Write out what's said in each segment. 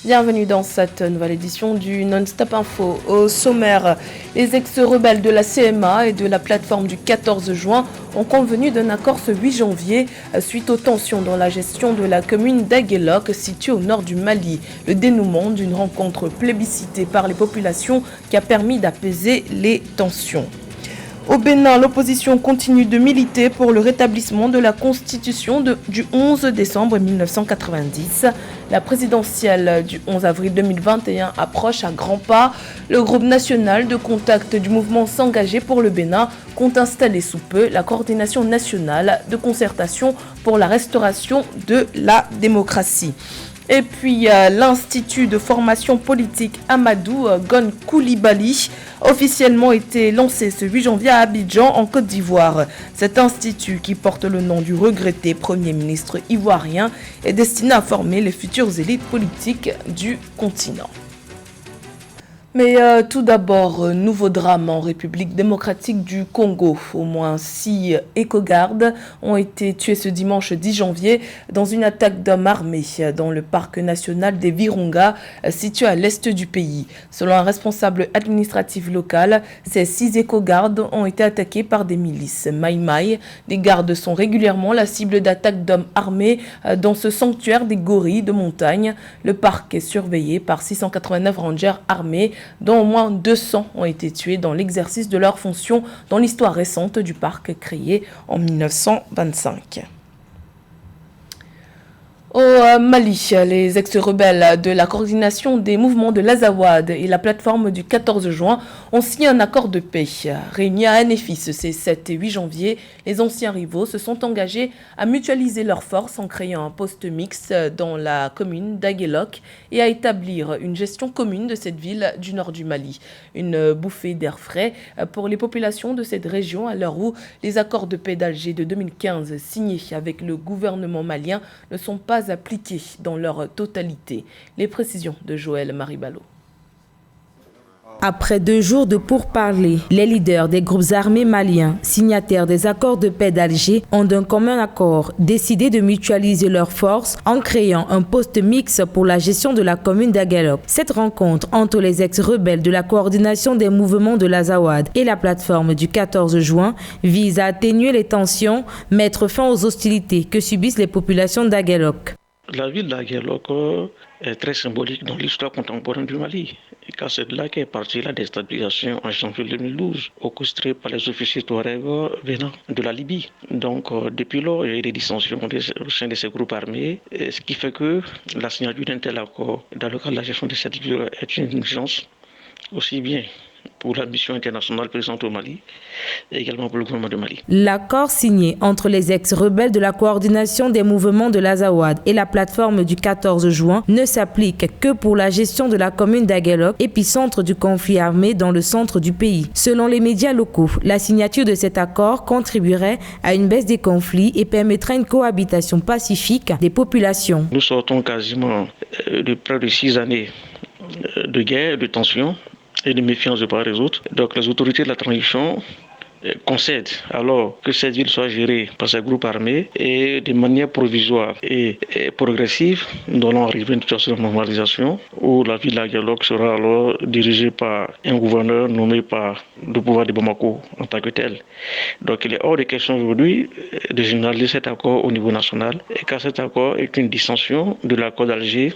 Bienvenue dans cette nouvelle édition du Non-Stop Info. Au sommaire, les ex-rebelles de la CMA et de la plateforme du 14 juin ont convenu d'un accord ce 8 janvier suite aux tensions dans la gestion de la commune d'Aguelok située au nord du Mali. Le dénouement d'une rencontre plébiscitée par les populations qui a permis d'apaiser les tensions. Au Bénin, l'opposition continue de militer pour le rétablissement de la constitution du 11 décembre 1990. La présidentielle du 11 avril 2021 approche à grands pas. Le groupe national de contact du mouvement S'engager pour le Bénin compte installer sous peu la coordination nationale de concertation pour la restauration de la démocratie. Et puis l'Institut de formation politique Amadou Gon Coulibaly officiellement été lancé ce 8 janvier à Abidjan en Côte d'Ivoire. Cet institut qui porte le nom du regretté Premier ministre ivoirien est destiné à former les futures élites politiques du continent. Mais tout d'abord, nouveau drame en République démocratique du Congo. Au moins 6 éco-gardes ont été tués ce dimanche 10 janvier dans une attaque d'hommes armés dans le parc national des Virunga, situé à l'est du pays. Selon un responsable administratif local, ces 6 éco-gardes ont été attaqués par des milices Maï-Maï. Les gardes sont régulièrement la cible d'attaques d'hommes armés dans ce sanctuaire des gorilles de montagne. Le parc est surveillé par 689 rangers armés, dont au moins 200 ont été tués dans l'exercice de leurs fonctions dans l'histoire récente du parc créé en 1925. Au Mali, les ex-rebelles de la coordination des mouvements de l'Azawad et la plateforme du 14 juin ont signé un accord de paix. Réunis à Anefis ces 7 et 8 janvier, les anciens rivaux se sont engagés à mutualiser leurs forces en créant un poste mixte dans la commune d'Aguelok et à établir une gestion commune de cette ville du nord du Mali. Une bouffée d'air frais pour les populations de cette région à l'heure où les accords de paix d'Alger de 2015 signés avec le gouvernement malien ne sont pas appliqués dans leur totalité. Les précisions de Joël Maribalo. Après 2 jours de pourparlers, les leaders des groupes armés maliens, signataires des accords de paix d'Alger, ont d'un commun accord décidé de mutualiser leurs forces en créant un poste mixte pour la gestion de la commune d'Aguelok. Cette rencontre entre les ex-rebelles de la coordination des mouvements de l'Azawad et la plateforme du 14 juin vise à atténuer les tensions, mettre fin aux hostilités que subissent les populations d'Aguelok. La ville d'Aguelok est très symbolique dans l'histoire contemporaine du Mali, car c'est de là qu'est partie la déstabilisation en janvier 2012, orchestrée par les officiers touaregs venant de la Libye. Donc, depuis lors, il y a eu des dissensions au sein de ces groupes armés, ce qui fait que la signature d'un tel accord dans le cadre de la gestion de cette ville est une urgence, aussi bien pour la mission internationale présente au Mali et également pour le gouvernement du Mali. L'accord signé entre les ex-rebelles de la coordination des mouvements de l'Azawad et la plateforme du 14 juin ne s'applique que pour la gestion de la commune d'Aguelok, épicentre du conflit armé dans le centre du pays. Selon les médias locaux, la signature de cet accord contribuerait à une baisse des conflits et permettrait une cohabitation pacifique des populations. Nous sortons quasiment de près de 6 années de guerre, de tensions et de méfiance de part et d'autre. Donc les autorités de la transition concèdent alors que cette ville soit gérée par ces groupes armés et de manière provisoire et progressive, nous allons arriver à une situation de normalisation où la ville d'Aguelok sera alors dirigée par un gouverneur nommé par le pouvoir de Bamako en tant que tel. Donc il est hors de question aujourd'hui de généraliser cet accord au niveau national, et car cet accord est une dissension de l'accord d'Alger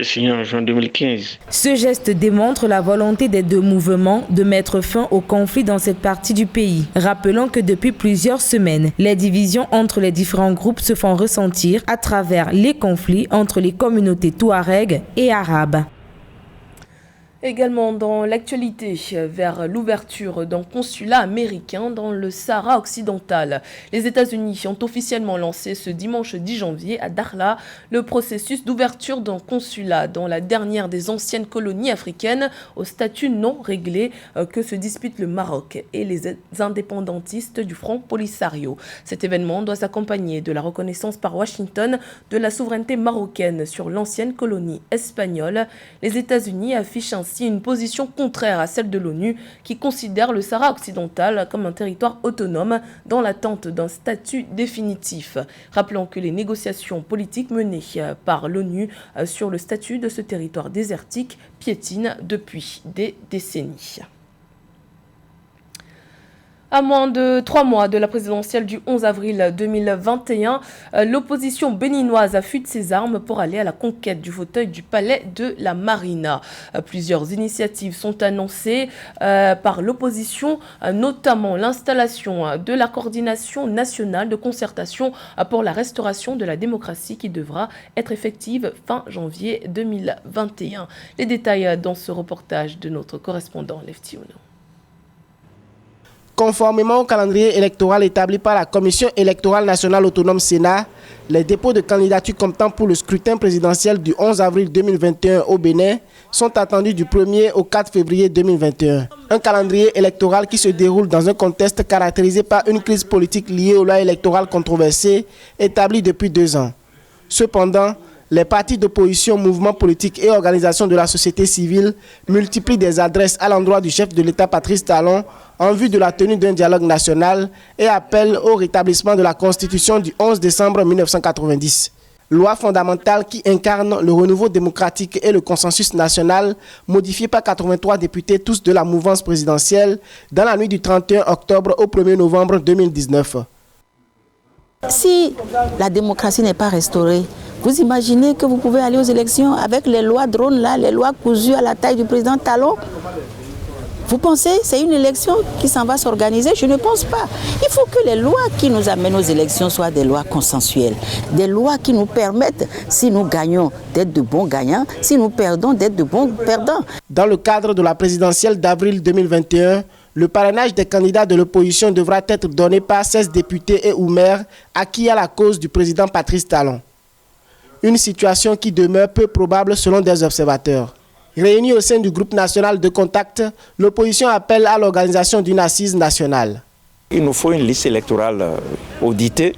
signé en juin 2015. Ce geste démontre la volonté des 2 mouvements de mettre fin au conflit dans cette partie du pays. Rappelons que depuis plusieurs semaines, les divisions entre les différents groupes se font ressentir à travers les conflits entre les communautés touaregs et arabes. Également dans l'actualité, vers l'ouverture d'un consulat américain dans le Sahara occidental. Les États-Unis ont officiellement lancé ce dimanche 10 janvier à Dakhla le processus d'ouverture d'un consulat dans la dernière des anciennes colonies africaines au statut non réglé que se disputent le Maroc et les indépendantistes du Front Polisario. Cet événement doit s'accompagner de la reconnaissance par Washington de la souveraineté marocaine sur l'ancienne colonie espagnole. Les États-Unis affichent ainsi ainsi une position contraire à celle de l'ONU qui considère le Sahara occidental comme un territoire autonome dans l'attente d'un statut définitif. Rappelons que les négociations politiques menées par l'ONU sur le statut de ce territoire désertique piétinent depuis des décennies. À moins de 3 mois de la présidentielle du 11 avril 2021, l'opposition béninoise affûte ses armes pour aller à la conquête du fauteuil du palais de la Marina. Plusieurs initiatives sont annoncées par l'opposition, notamment l'installation de la coordination nationale de concertation pour la restauration de la démocratie qui devra être effective fin janvier 2021. Les détails dans ce reportage de notre correspondant Lefty Ono. Conformément au calendrier électoral établi par la Commission électorale nationale autonome Sénat, les dépôts de candidatures comptant pour le scrutin présidentiel du 11 avril 2021 au Bénin sont attendus du 1er au 4 février 2021. Un calendrier électoral qui se déroule dans un contexte caractérisé par une crise politique liée aux lois électorales controversées établies depuis 2 ans. Cependant, les partis d'opposition, mouvements politiques et organisations de la société civile multiplient des adresses à l'endroit du chef de l'État Patrice Talon en vue de la tenue d'un dialogue national et appellent au rétablissement de la Constitution du 11 décembre 1990. Loi fondamentale qui incarne le renouveau démocratique et le consensus national, modifié par 83 députés, tous de la mouvance présidentielle, dans la nuit du 31 octobre au 1er novembre 2019. Si la démocratie n'est pas restaurée, vous imaginez que vous pouvez aller aux élections avec les lois drones là, les lois cousues à la taille du président Talon? Vous pensez que c'est une élection qui s'en va s'organiser? Je ne pense pas. Il faut que les lois qui nous amènent aux élections soient des lois consensuelles, des lois qui nous permettent, si nous gagnons, d'être de bons gagnants, si nous perdons, d'être de bons perdants. Dans le cadre de la présidentielle d'avril 2021, le parrainage des candidats de l'opposition devra être donné par 16 députés et ou maires acquis à la cause du président Patrice Talon. Une situation qui demeure peu probable selon des observateurs. Réunis au sein du groupe national de contact, l'opposition appelle à l'organisation d'une assise nationale. Il nous faut une liste électorale auditée,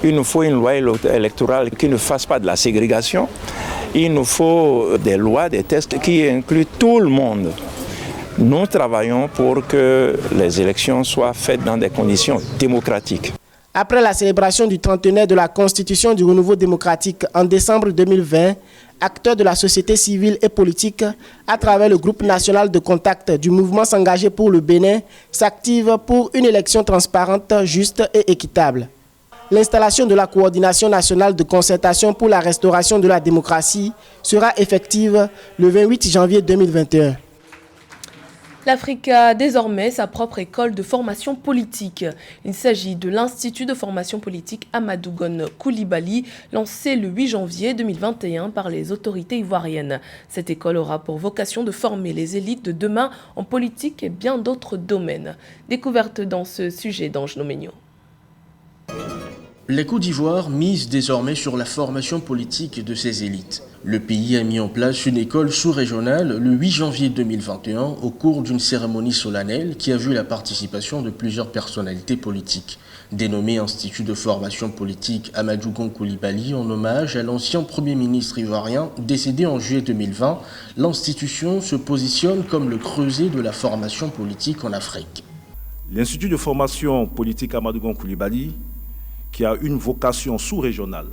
il nous faut une loi électorale qui ne fasse pas de la ségrégation, il nous faut des lois, des tests qui incluent tout le monde. Nous travaillons pour que les élections soient faites dans des conditions démocratiques. Après la célébration du trentenaire de la Constitution du renouveau démocratique en décembre 2020, acteurs de la société civile et politique, à travers le groupe national de contact du mouvement S'engager pour le Bénin, s'activent pour une élection transparente, juste et équitable. L'installation de la coordination nationale de concertation pour la restauration de la démocratie sera effective le 28 janvier 2021. L'Afrique a désormais sa propre école de formation politique. Il s'agit de l'Institut de formation politique Amadou Gon Coulibaly, lancé le 8 janvier 2021 par les autorités ivoiriennes. Cette école aura pour vocation de former les élites de demain en politique et bien d'autres domaines. Découverte dans ce sujet d'Ange Noménio. Les Côte d'Ivoire misent désormais sur la formation politique de ses élites. Le pays a mis en place une école sous-régionale le 8 janvier 2021 au cours d'une cérémonie solennelle qui a vu la participation de plusieurs personnalités politiques. Dénommé Institut de formation politique Amadou Gon Coulibaly en hommage à l'ancien Premier ministre ivoirien décédé en juillet 2020, l'institution se positionne comme le creuset de la formation politique en Afrique. L'Institut de formation politique Amadou Gon Coulibaly, qui a une vocation sous-régionale,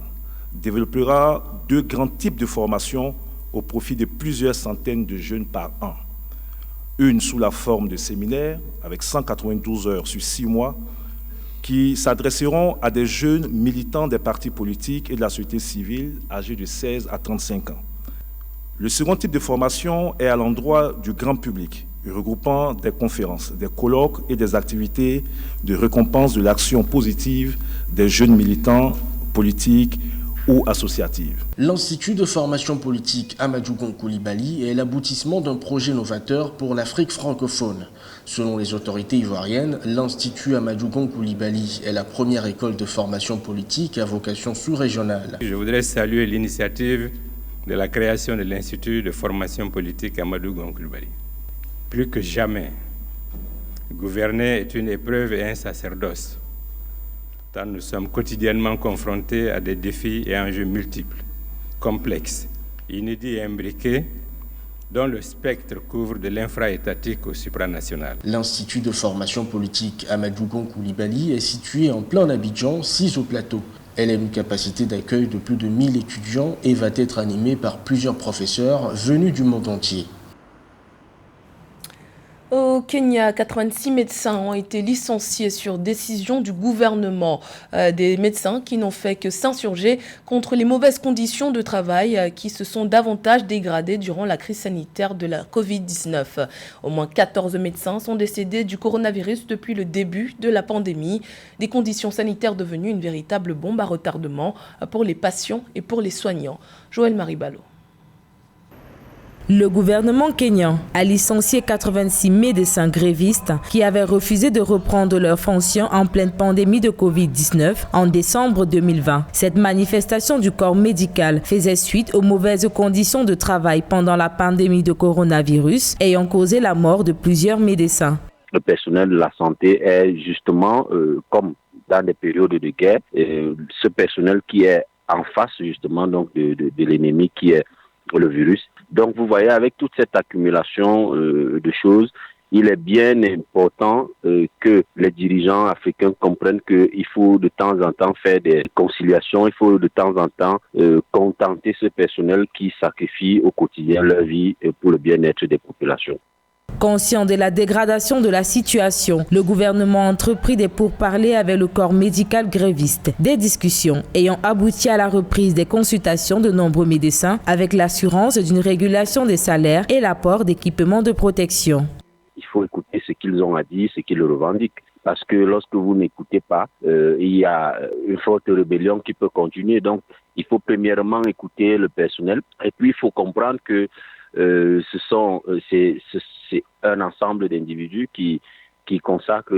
développera 2 grands types de formations au profit de plusieurs centaines de jeunes par an. Une sous la forme de séminaires, avec 192 heures sur 6 mois, qui s'adresseront à des jeunes militants des partis politiques et de la société civile âgés de 16 à 35 ans. Le second type de formation est à l'endroit du grand public, regroupant des conférences, des colloques et des activités de récompense de l'action positive des jeunes militants politiques ou associatives. L'Institut de formation politique Amadou Gon Coulibaly est l'aboutissement d'un projet novateur pour l'Afrique francophone. Selon les autorités ivoiriennes, l'Institut Amadou Gon Coulibaly est la première école de formation politique à vocation sous-régionale. Je voudrais saluer l'initiative de la création de l'Institut de formation politique Amadou Gon Coulibaly. Plus que jamais, gouverner est une épreuve et un sacerdoce, tant nous sommes quotidiennement confrontés à des défis et enjeux multiples, complexes, inédits et imbriqués, dont le spectre couvre de l'infra-étatique au supranational. L'Institut de formation politique Amadou Gon Coulibaly est situé en plein Abidjan, 6 au plateau. Elle a une capacité d'accueil de plus de 1000 étudiants et va être animée par plusieurs professeurs venus du monde entier. Au Kenya, 86 médecins ont été licenciés sur décision du gouvernement. Des médecins qui n'ont fait que s'insurger contre les mauvaises conditions de travail qui se sont davantage dégradées durant la crise sanitaire de la Covid-19. Au moins 14 médecins sont décédés du coronavirus depuis le début de la pandémie. Des conditions sanitaires devenues une véritable bombe à retardement pour les patients et pour les soignants. Joël Maribalo. Le gouvernement kényan a licencié 86 médecins grévistes qui avaient refusé de reprendre leurs fonctions en pleine pandémie de Covid-19 en décembre 2020. Cette manifestation du corps médical faisait suite aux mauvaises conditions de travail pendant la pandémie de coronavirus ayant causé la mort de plusieurs médecins. Le personnel de la santé est justement, comme dans des périodes de guerre, ce personnel qui est en face justement donc de l'ennemi qui est le virus. Donc vous voyez, avec toute cette accumulation de choses, il est bien important que les dirigeants africains comprennent qu'il faut de temps en temps faire des conciliations, il faut de temps en temps contenter ce personnel qui sacrifie au quotidien leur vie pour le bien-être des populations. Conscient de la dégradation de la situation, le gouvernement a entrepris des pourparlers avec le corps médical gréviste. Des discussions ayant abouti à la reprise des consultations de nombreux médecins avec l'assurance d'une régulation des salaires et l'apport d'équipements de protection. Il faut écouter ce qu'ils ont à dire, ce qu'ils revendiquent. Parce que lorsque vous n'écoutez pas, il y a une forte rébellion qui peut continuer. Donc, il faut premièrement écouter le personnel. Et puis, il faut comprendre que c'est un ensemble d'individus qui consacrent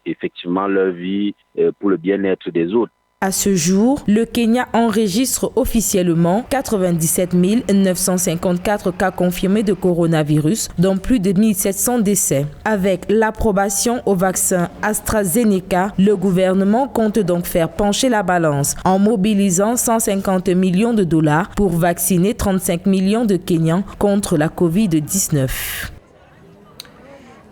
effectivement leur vie pour le bien-être des autres. À ce jour, le Kenya enregistre officiellement 97 954 cas confirmés de coronavirus, dont plus de 1700 décès. Avec l'approbation au vaccin AstraZeneca, le gouvernement compte donc faire pencher la balance en mobilisant 150 millions de dollars pour vacciner 35 millions de Kenyans contre la Covid-19.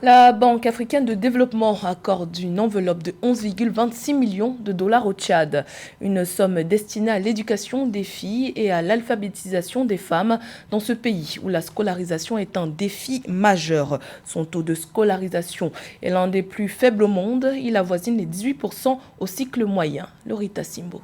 La Banque africaine de développement accorde une enveloppe de 11,26 millions de dollars au Tchad. Une somme destinée à l'éducation des filles et à l'alphabétisation des femmes dans ce pays où la scolarisation est un défi majeur. Son taux de scolarisation est l'un des plus faibles au monde. Il avoisine les 18% au cycle moyen. Lorita Simbo.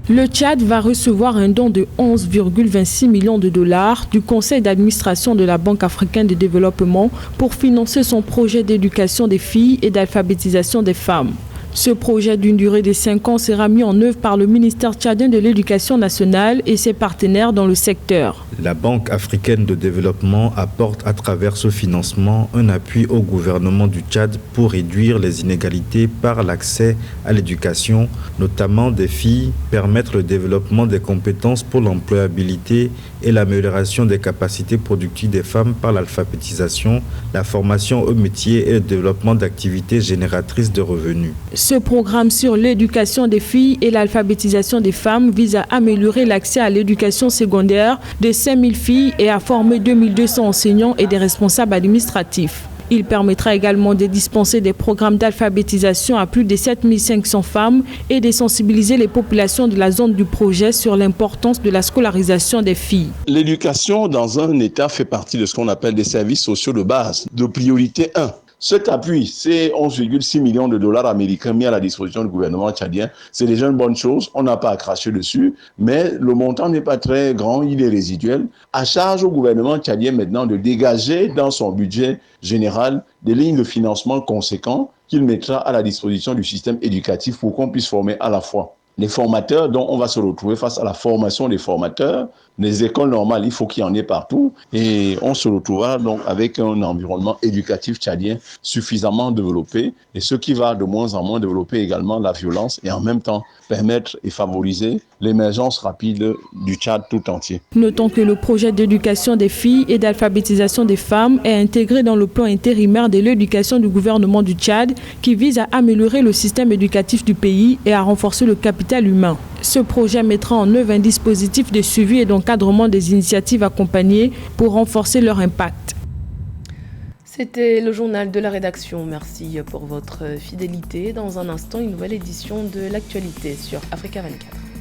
Le Tchad va recevoir un don de 11,26 millions de dollars du conseil d'administration de la Banque africaine de développement pour financer son projet d'éducation des filles et d'alphabétisation des femmes. Ce projet d'une durée de 5 ans sera mis en œuvre par le ministère tchadien de l'Éducation nationale et ses partenaires dans le secteur. La Banque africaine de développement apporte à travers ce financement un appui au gouvernement du Tchad pour réduire les inégalités par l'accès à l'éducation, notamment des filles, permettre le développement des compétences pour l'employabilité et l'amélioration des capacités productives des femmes par l'alphabétisation, la formation au métier et le développement d'activités génératrices de revenus. Ce programme sur l'éducation des filles et l'alphabétisation des femmes vise à améliorer l'accès à l'éducation secondaire de 5000 filles et à former 2200 enseignants et des responsables administratifs. Il permettra également de dispenser des programmes d'alphabétisation à plus de 7500 femmes et de sensibiliser les populations de la zone du projet sur l'importance de la scolarisation des filles. L'éducation dans un État fait partie de ce qu'on appelle des services sociaux de base, de priorité 1. Cet appui, c'est 11,6 millions de dollars américains mis à la disposition du gouvernement tchadien. C'est déjà une bonne chose, on n'a pas à cracher dessus, mais le montant n'est pas très grand, il est résiduel. À charge au gouvernement tchadien maintenant de dégager dans son budget général des lignes de financement conséquents qu'il mettra à la disposition du système éducatif pour qu'on puisse former à la fois les formateurs, dont on va se retrouver face à la formation des formateurs. Les écoles normales, il faut qu'il y en ait partout. Et on se retrouvera donc avec un environnement éducatif tchadien suffisamment développé. Et ce qui va de moins en moins développer également la violence et en même temps permettre et favoriser l'émergence rapide du Tchad tout entier. Notons que le projet d'éducation des filles et d'alphabétisation des femmes est intégré dans le plan intérimaire de l'éducation du gouvernement du Tchad qui vise à améliorer le système éducatif du pays et à renforcer le capital humain. Ce projet mettra en œuvre un dispositif de suivi et d'encadrement des initiatives accompagnées pour renforcer leur impact. C'était le journal de la rédaction. Merci pour votre fidélité. Dans un instant, une nouvelle édition de l'actualité sur Africa 24.